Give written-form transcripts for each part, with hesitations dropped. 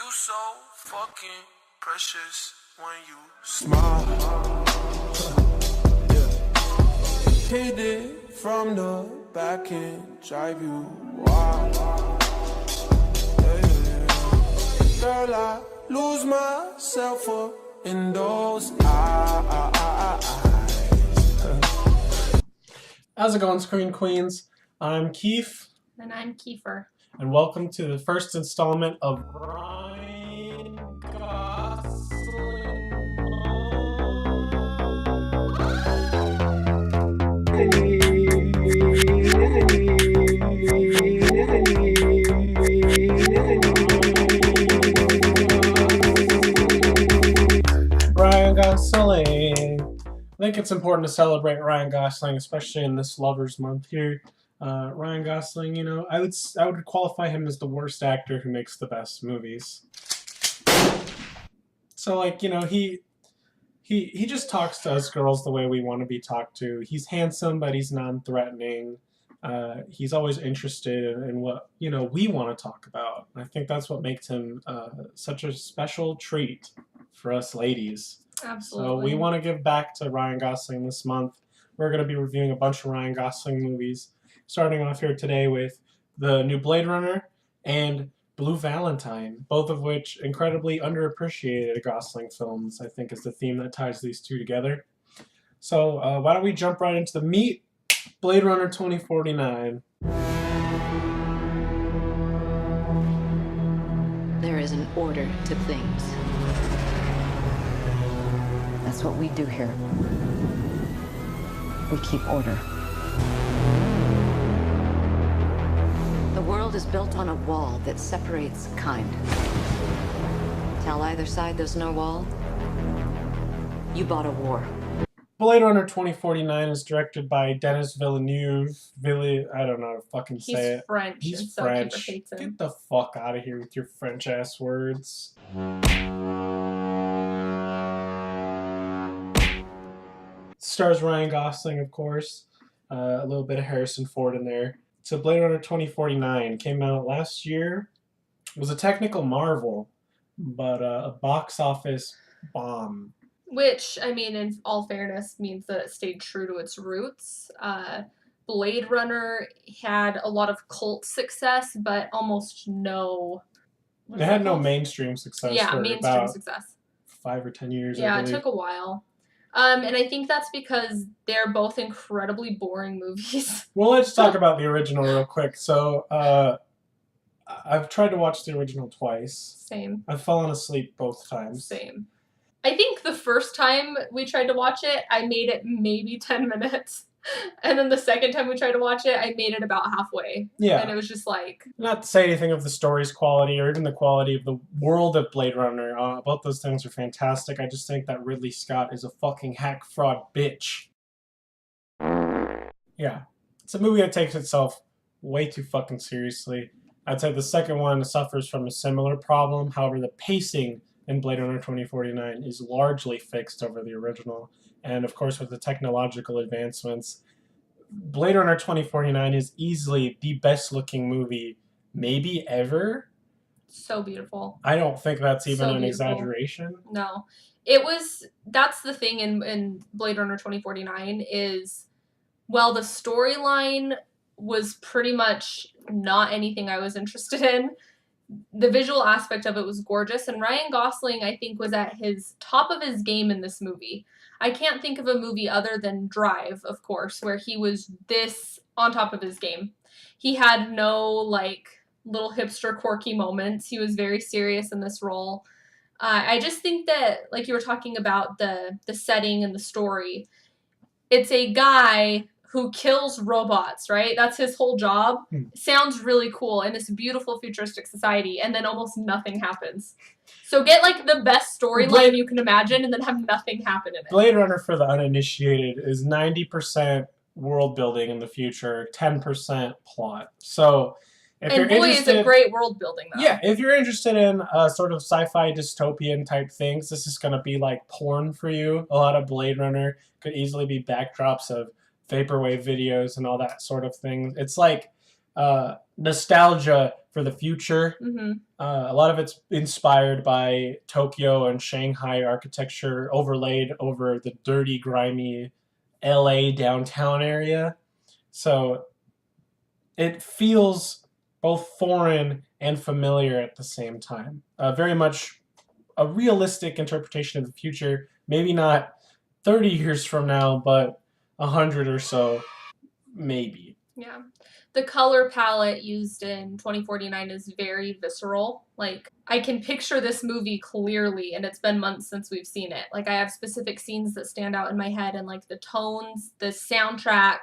You so fucking precious when you smile. Hit it from the back and drive you wild. Girl, I lose myself up in those eyes. How's it going, Screen Queens? I'm Keith. And I'm Kiefer. And welcome to the first installment of Ryan Gosling Month. Ryan Gosling. I think it's important to celebrate Ryan Gosling, especially in this Lovers Month here. Ryan Gosling, you know, I would qualify him as the worst actor who makes the best movies. So, like, you know, he just talks to us girls the way we want to be talked to. He's handsome, but he's non-threatening. He's always interested in what, you know, we want to talk about. I think that's what makes him such a special treat for us ladies. Absolutely. So we want to give back to Ryan Gosling this month. We're going to be reviewing a bunch of Ryan Gosling movies, starting off here today with the new Blade Runner and Blue Valentine, both of which incredibly underappreciated Gosling films, I think is the theme that ties these two together. So why don't we jump right into the meat? Blade Runner 2049. There is an order to things. That's what we do here. We keep order. The world is built on a wall that separates kind. Tell either side there's no wall, you bought a war. Blade Runner 2049 is directed by Denis Villeneuve. I don't know how to fucking say it. He's French. He's so French. Kiefer hates him. Get the fuck out of here with your French-ass words. Stars Ryan Gosling, of course. A little bit of Harrison Ford in there. So Blade Runner 2049 came out last year. It was a technical marvel, but a box office bomb. Which, I mean, in all fairness, means that it stayed true to its roots. Blade Runner had a lot of cult success, but almost no... It had no mainstream success for mainstream about success. 5 or 10 years, Yeah, I it believe. took a while. And I think that's because they're both incredibly boring movies. Well, let's talk about the original real quick. So, I've tried to watch the original twice. Same. I've fallen asleep both times. Same. I think the first time we tried to watch it, I made it maybe 10 minutes. And then the second time we tried to watch it, I made it about halfway. Yeah. And it was just like... Not to say anything of the story's quality or even the quality of the world of Blade Runner. Both those things are fantastic. I just think that Ridley Scott is a fucking hack fraud bitch. Yeah. It's a movie that takes itself way too fucking seriously. I'd say the second one suffers from a similar problem. However, the pacing in Blade Runner 2049 is largely fixed over the original. And of course, with the technological advancements, Blade Runner 2049 is easily the best looking movie maybe ever. So beautiful. I don't think that's even So an beautiful. exaggeration. No. That's the thing in Blade Runner 2049 is, well, the storyline was pretty much not anything I was interested in. The visual aspect of it was gorgeous, and Ryan Gosling, I think, was at his top of his game in this movie. I can't think of a movie other than Drive, of course, where he was this on top of his game. He had no, like, little hipster quirky moments. He was very serious in this role. I just think that, like you were talking about the setting and the story, it's a guy who kills robots, right? That's his whole job. Sounds really cool in this beautiful futuristic society, and then almost nothing happens. So get, like, the best storyline you can imagine, and then have nothing happen in it. Blade Runner, for the uninitiated, is 90% world building in the future, 10% plot. So, if you're interested... is a great world building, though. Yeah, if you're interested in sort of sci-fi dystopian type things, this is going to be like porn for you. A lot of Blade Runner could easily be backdrops of vaporwave videos and all that sort of thing. It's like nostalgia for the future. Mm-hmm. A lot of it's inspired by Tokyo and Shanghai architecture overlaid over the dirty, grimy LA downtown area. So it feels both foreign and familiar at the same time. Very much a realistic interpretation of the future. Maybe not 30 years from now, but 100 or so, maybe. Yeah. The color palette used in 2049 is very visceral. Like, I can picture this movie clearly, and it's been months since we've seen it. Like, I have specific scenes that stand out in my head, and like the tones, the soundtrack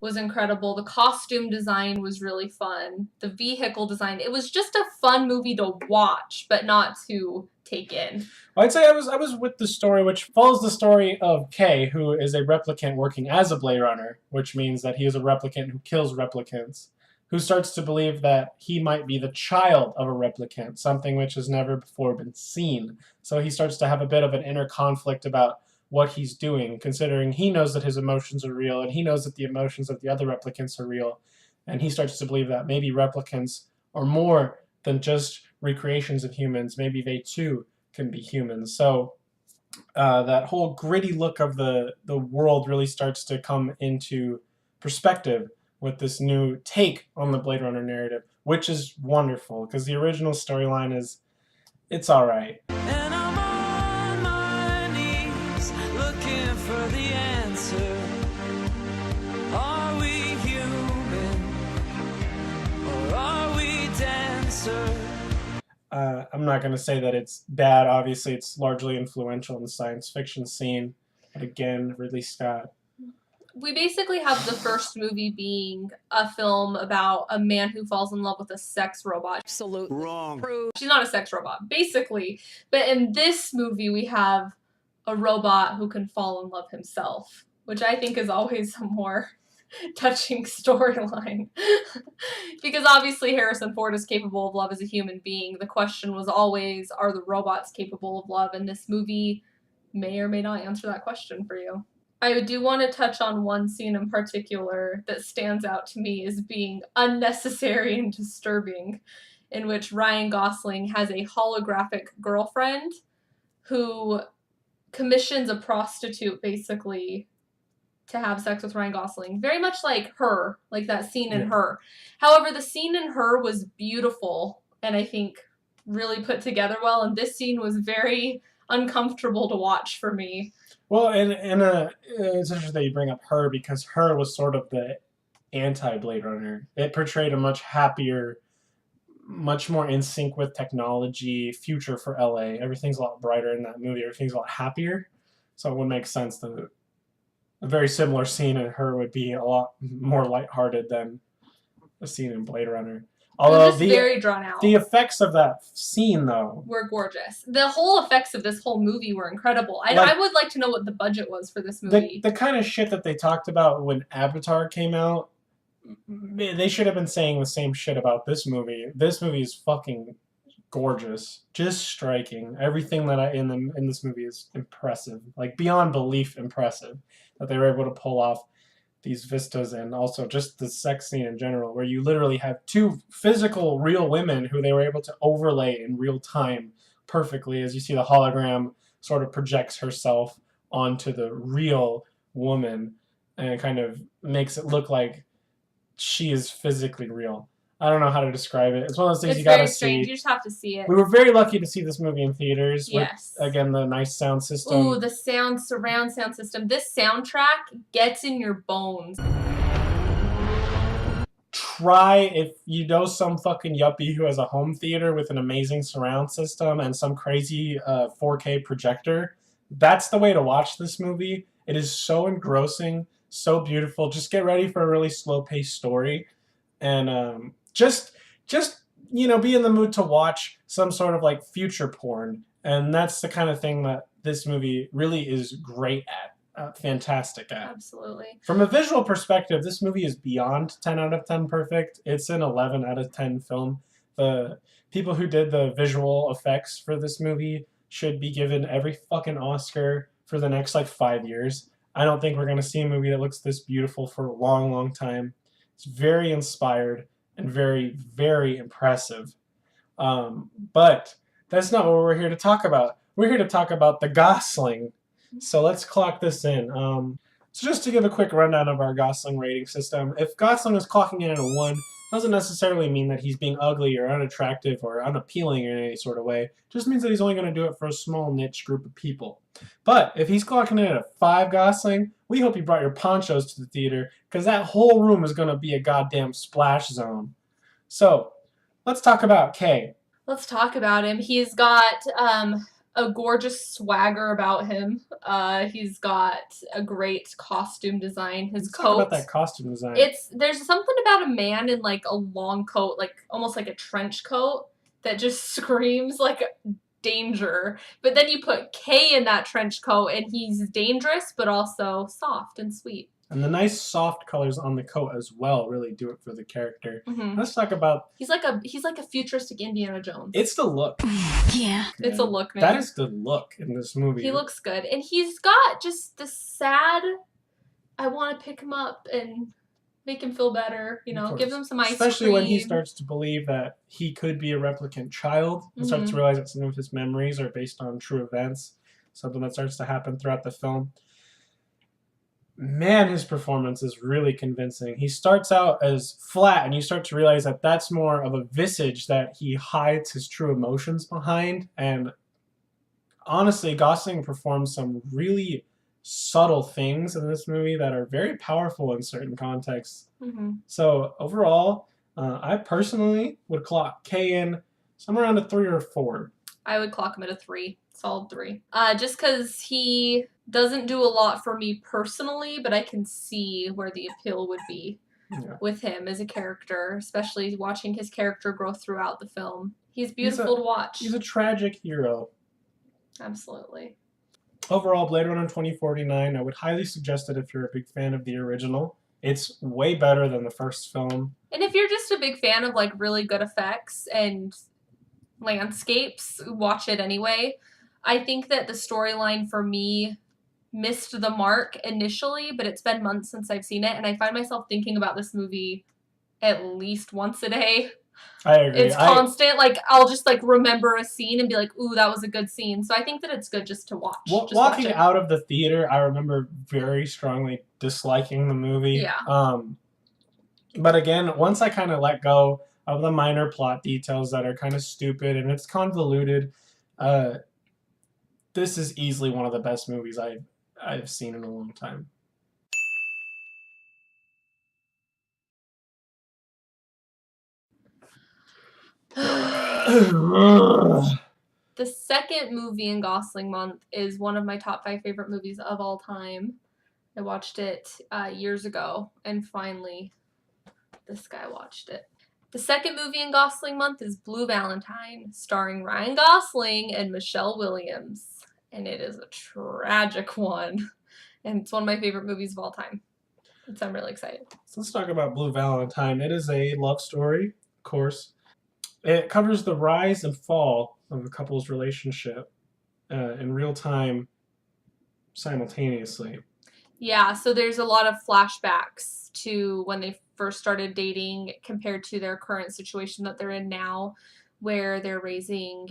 was incredible. The costume design was really fun. The vehicle design, it was just a fun movie to watch, but not to take in. I'd say I was with the story, which follows the story of Kay, who is a replicant working as a Blade Runner, which means that he is a replicant who kills replicants, who starts to believe that he might be the child of a replicant, something which has never before been seen. So he starts to have a bit of an inner conflict about what he's doing, considering he knows that his emotions are real, and he knows that the emotions of the other replicants are real, and he starts to believe that maybe replicants are more than just recreations of humans. Maybe they too can be humans. So that whole gritty look of the world really starts to come into perspective with this new take on the Blade Runner narrative, which is wonderful, because the original storyline is, it's all right. And I'm on my knees looking for the answer. Are we human or are we dancer? I'm not going to say that it's bad. Obviously, it's largely influential in the science fiction scene. But again, Ridley Scott. We basically have the first movie being a film about a man who falls in love with a sex robot. Absolutely. Wrong. She's not a sex robot, basically. But in this movie, we have a robot who can fall in love himself, which I think is always a more touching storyline. Because obviously Harrison Ford is capable of love as a human being. The question was always, are the robots capable of love? And this movie may or may not answer that question for you. I do want to touch on one scene in particular that stands out to me as being unnecessary and disturbing, in which Ryan Gosling has a holographic girlfriend who commissions a prostitute basically to have sex with Ryan Gosling. Very much like Her, like that scene in Her. However, the scene in Her was beautiful and I think really put together well, and this scene was very uncomfortable to watch for me. Well, and it's interesting that you bring up Her, because Her was sort of the anti-Blade Runner. It portrayed a much happier, much more in sync with technology future for LA. Everything's a lot brighter in that movie. Everything's a lot happier. So it would make sense that a very similar scene in Her would be a lot more lighthearted than a scene in Blade Runner. Although very drawn out. The effects of that scene, though, were gorgeous. The whole effects of this whole movie were incredible. I would like to know what the budget was for this movie. The kind of shit that they talked about when Avatar came out, they should have been saying the same shit about this movie. This movie is fucking gorgeous, just striking. Everything that in this movie is impressive, like beyond belief impressive, that they were able to pull off these vistas, and also just the sex scene in general, where you literally have two physical real women who they were able to overlay in real time perfectly, as you see the hologram sort of projects herself onto the real woman, and it kind of makes it look like she is physically real. I don't know how to describe it. It's one of those things you gotta see. You just have to see it. We were very lucky to see this movie in theaters. Yes. With, again, the nice sound system. Ooh, the surround sound system. This soundtrack gets in your bones. Try, if you know some fucking yuppie who has a home theater with an amazing surround system and some crazy 4K projector, that's the way to watch this movie. It is so engrossing, so beautiful. Just get ready for a really slow-paced story. And just you know, be in the mood to watch some sort of like future porn, and that's the kind of thing that this movie really is great at, fantastic at. Absolutely. From a visual perspective, this movie is beyond 10 out of 10 perfect. It's an 11 out of 10 film. The people who did the visual effects for this movie should be given every fucking Oscar for the next like 5 years. I don't think we're going to see a movie that looks this beautiful for a long, long time. It's very inspired and very, very impressive. But that's not what we're here to talk about. We're here to talk about the Gosling. So let's clock this in. So just to give a quick rundown of our Gosling rating system, if Gosling is clocking in at a 1, doesn't necessarily mean that he's being ugly or unattractive or unappealing in any sort of way. It just means that he's only going to do it for a small niche group of people. But if he's clocking in at a 5 Gosling, we hope you brought your ponchos to the theater, because that whole room is going to be a goddamn splash zone. So, let's talk about Kay. Let's talk about him. He's got a gorgeous swagger about him. He's got a great costume design. His Let's coat. talk about that costume design. There's something about a man in like a long coat, like almost like a trench coat, that just screams like danger. But then you put Kay in that trench coat, and he's dangerous, but also soft and sweet. And the nice soft colors on the coat as well really do it for the character. Mm-hmm. Let's talk about... He's like a futuristic Indiana Jones. It's the look. Yeah. It's a look, man. That is the look in this movie. He looks good. And he's got just this sad, I want to pick him up and make him feel better, give him some ice Especially cream. when he starts to believe that he could be a replicant child and starts to realize that some of his memories are based on true events, something that starts to happen throughout the film. Man, his performance is really convincing. He starts out as flat, and you start to realize that that's more of a visage that he hides his true emotions behind. And honestly, Gosling performs some really subtle things in this movie that are very powerful in certain contexts. Mm-hmm. So overall, I personally would clock Kay in somewhere around a 3 or a 4. I would clock him at a 3. Solid 3. Just because he doesn't do a lot for me personally, but I can see where the appeal would be with him as a character, especially watching his character grow throughout the film. He's beautiful to watch. He's a tragic hero. Absolutely. Overall, Blade Runner 2049, I would highly suggest it if you're a big fan of the original. It's way better than the first film. And if you're just a big fan of like really good effects and landscapes, watch it anyway. I think that the storyline for me missed the mark initially, but it's been months since I've seen it, and I find myself thinking about this movie at least once a day. I agree. It's constant. Like, I'll just like remember a scene and be like, ooh, that was a good scene. So I think that it's good just to watch. Walking out of the theater, I remember very strongly disliking the movie. Yeah. But again, once I kind of let go of the minor plot details that are kind of stupid and it's convoluted, this is easily one of the best movies I've seen in a long time. The second movie in Gosling Month is one of my top 5 favorite movies of all time. I watched it years ago, and finally, this guy watched it. The second movie in Gosling Month is Blue Valentine, starring Ryan Gosling and Michelle Williams. And it is a tragic one. And it's one of my favorite movies of all time. So I'm really excited. So let's talk about Blue Valentine. It is a love story, of course. It covers the rise and fall of a couple's relationship in real time simultaneously. Yeah, so there's a lot of flashbacks to when they first started dating compared to their current situation that they're in now, where they're raising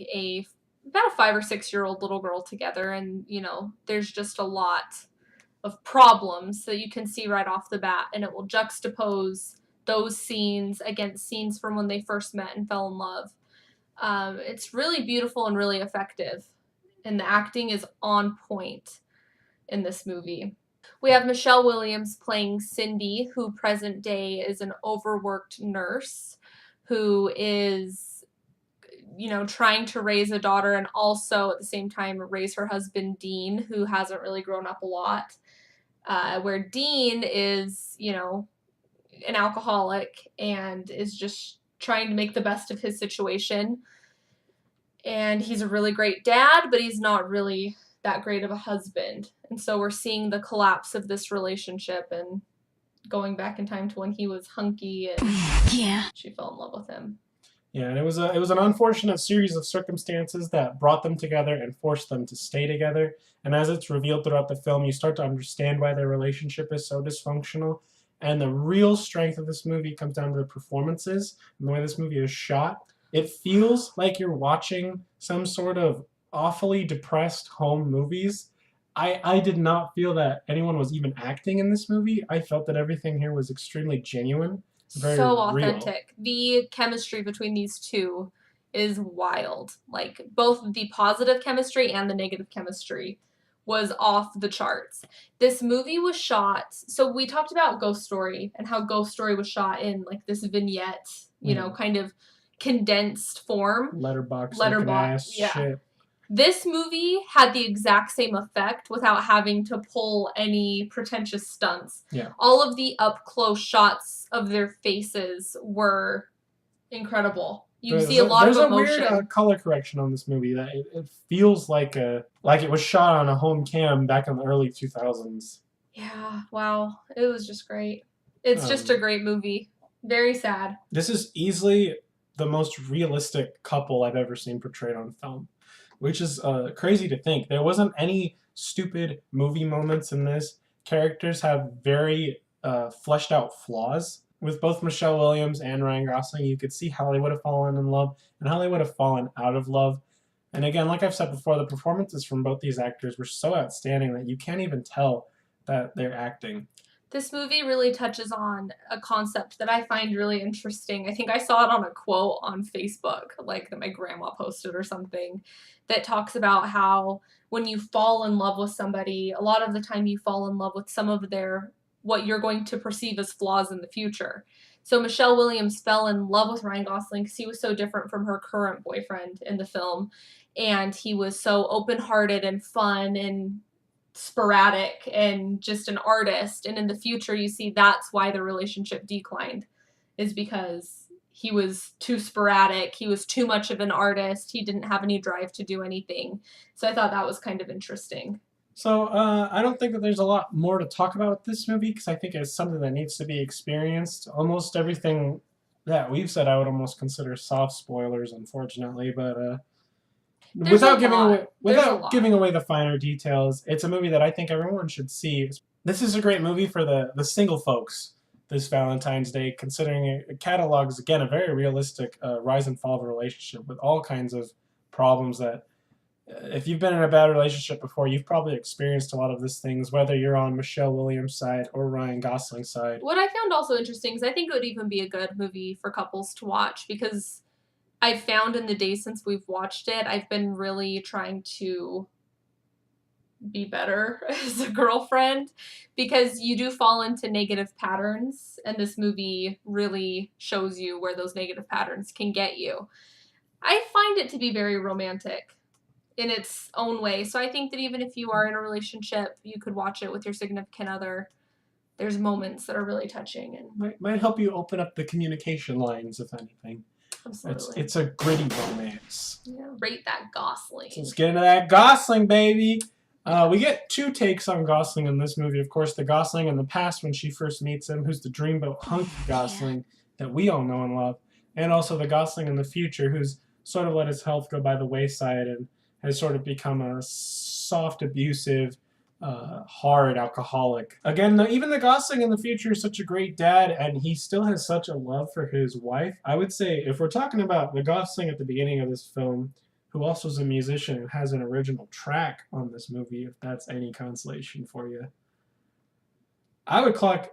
about a 5 or 6-year-old little girl together, and there's just a lot of problems that you can see right off the bat, and it will juxtapose those scenes against scenes from when they first met and fell in love. It's really beautiful and really effective, and the acting is on point in this movie. We have Michelle Williams playing Cindy, who present day is an overworked nurse who is, trying to raise a daughter and also at the same time raise her husband, Dean, who hasn't really grown up a lot. Where Dean is, an alcoholic and is just trying to make the best of his situation. And he's a really great dad, but he's not really that great of a husband. And so we're seeing the collapse of this relationship and going back in time to when he was hunky and she fell in love with him. Yeah, and it was an unfortunate series of circumstances that brought them together and forced them to stay together. And as it's revealed throughout the film, you start to understand why their relationship is so dysfunctional. And the real strength of this movie comes down to the performances and the way this movie is shot. It feels like you're watching some sort of awfully depressed home movies. I did not feel that anyone was even acting in this movie. I felt that everything here was extremely genuine, very So real. authentic. The chemistry between these two is wild. Like both the positive chemistry and the negative chemistry was off the charts. This movie was shot. So we talked about Ghost Story and how Ghost Story was shot in like this vignette, you know, kind of condensed form. Letterbox Yeah. shit. This movie had the exact same effect without having to pull any pretentious stunts. Yeah. All of the up-close shots of their faces were incredible. You see a lot of emotion. There's a weird color correction on this movie that it feels like it was shot on a home cam back in the early 2000s. Yeah, wow. It was just great. It's just a great movie. Very sad. This is easily the most realistic couple I've ever seen portrayed on film, which is crazy to think. There wasn't any stupid movie moments in this. Characters have very fleshed out flaws. With both Michelle Williams and Ryan Gosling, you could see how they would have fallen in love and how they would have fallen out of love. And again, like I've said before, the performances from both these actors were so outstanding that you can't even tell that they're acting. This movie really touches on a concept that I find really interesting. I think I saw it on a quote on Facebook, like that my grandma posted or something, that talks about how when you fall in love with somebody, a lot of the time you fall in love with some of what you're going to perceive as flaws in the future. So Michelle Williams fell in love with Ryan Gosling because he was so different from her current boyfriend in the film. And he was so open-hearted and fun and sporadic and just an artist. And in the future, you see that's why the relationship declined, is because he was too sporadic. He was too much of an artist. He didn't have any drive to do anything. So I thought that was kind of interesting. So I don't think that there's a lot more to talk about with this movie because I think it's something that needs to be experienced. Almost everything that we've said I would almost consider soft spoilers, unfortunately, but without giving away the finer details, it's a movie that I think everyone should see. This is a great movie for the single folks this Valentine's Day, considering it catalogs, again, a very realistic rise and fall of a relationship with all kinds of problems that if you've been in a bad relationship before, you've probably experienced a lot of these things, whether you're on Michelle Williams' side or Ryan Gosling's side. What I found also interesting is I think it would even be a good movie for couples to watch because I've found in the days since we've watched it, I've been really trying to be better as a girlfriend because you do fall into negative patterns, and this movie really shows you where those negative patterns can get you. I find it to be very romantic in its own way. So I think that even if you are in a relationship, you could watch it with your significant other. There's moments that are really touching and might help you open up the communication lines, if anything. Absolutely. It's a gritty romance. Yeah, rate that Gosling. So let's get into that Gosling, baby. We get two takes on Gosling in this movie. Of course, the Gosling in the past when she first meets him, who's the dreamboat hunk Gosling that we all know and love, and also the Gosling in the future, who's sort of let his health go by the wayside and has sort of become a soft, abusive, hard alcoholic. Again, even the Gosling in the future is such a great dad, and he still has such a love for his wife. I would say, if we're talking about the Gosling at the beginning of this film, who also is a musician and has an original track on this movie, if that's any consolation for you, I would clock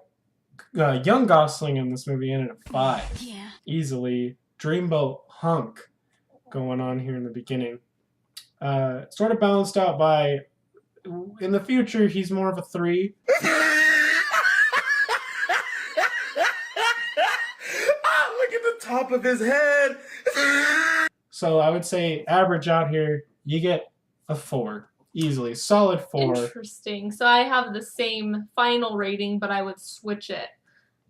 young Gosling in this movie in at a 5. Yeah. Easily. Dreamboat hunk going on here in the beginning. Sort of balanced out by, in the future, he's more of a 3. Look at the top of his head. So I would say average out here, you get a 4. Easily. Solid 4. Interesting. So I have the same final rating, but I would switch it.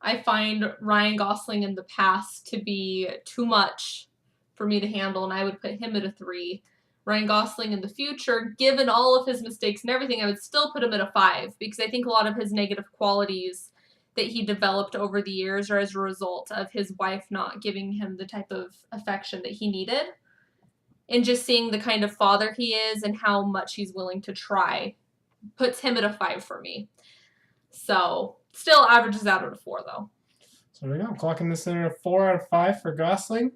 I find Ryan Gosling in the past to be too much for me to handle, and I would put him at a 3. Ryan Gosling in the future, given all of his mistakes and everything, I would still put him at a 5 because I think a lot of his negative qualities that he developed over the years or as a result of his wife not giving him the type of affection that he needed. And just seeing the kind of father he is and how much he's willing to try puts him at a 5 for me. So, still averages out at a 4, though. So there we go. Clocking this in at a 4 out of 5 for Gosling.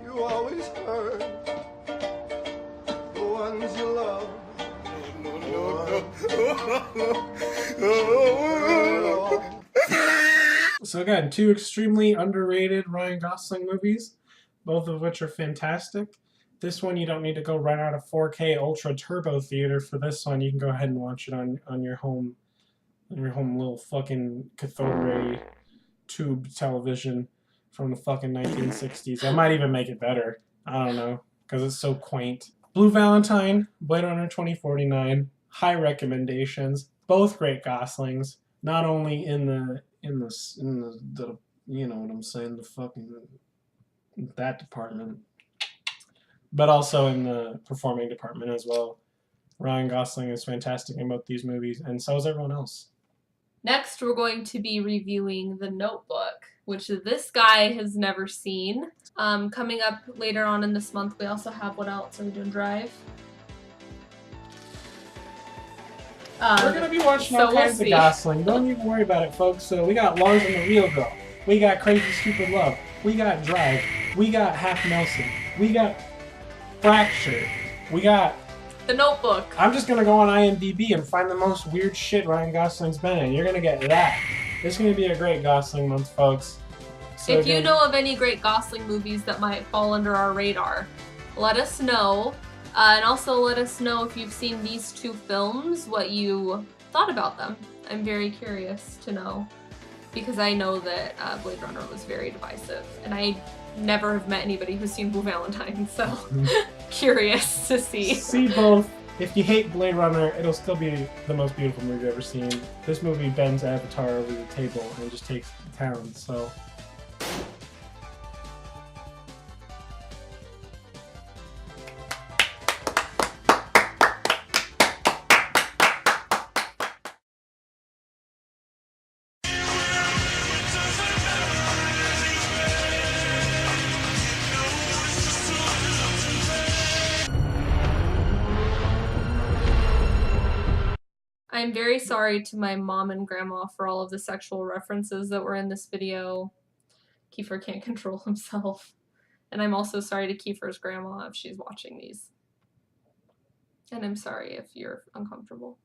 You always hurt the ones you love. So again, 2 extremely underrated Ryan Gosling movies, both of which are fantastic. This one you don't need to go right out of 4K Ultra Turbo Theater for this one. You can go ahead and watch it on your home little fucking cathode ray tube television from the fucking 1960s. That might even make it better. I don't know, because it's so quaint. Blue Valentine, Blade Runner 2049, high recommendations. Both great Goslings. Not only in the you know what I'm saying, the fucking that department, but also in the performing department as well. Ryan Gosling is fantastic in both these movies, and so is everyone else. Next, we're going to be reviewing The Notebook, which this guy has never seen. Coming up later on in this month, we also have, what else are we doing? Drive? We're going to be watching all kinds of Gosling. Don't even worry about it, folks. So we got Lars and the Real Girl. We got Crazy Stupid Love. We got Drive. We got Half Nelson. We got Fractured. We got The Notebook. I'm just going to go on IMDb and find the most weird shit Ryan Gosling's been in. You're going to get that. It's going to be a great Gosling month, folks. So if you know of any great Gosling movies that might fall under our radar, let us know. And also let us know if you've seen these 2 films, what you thought about them. I'm very curious to know, because I know that Blade Runner was very divisive, and I never have met anybody who's seen Blue Valentine, so curious to see. See both. If you hate Blade Runner, it'll still be the most beautiful movie you've ever seen. This movie bends Avatar over the table and just takes the town, so... I'm very sorry to my mom and grandma for all of the sexual references that were in this video. Kiefer can't control himself. And I'm also sorry to Kiefer's grandma if she's watching these. And I'm sorry if you're uncomfortable.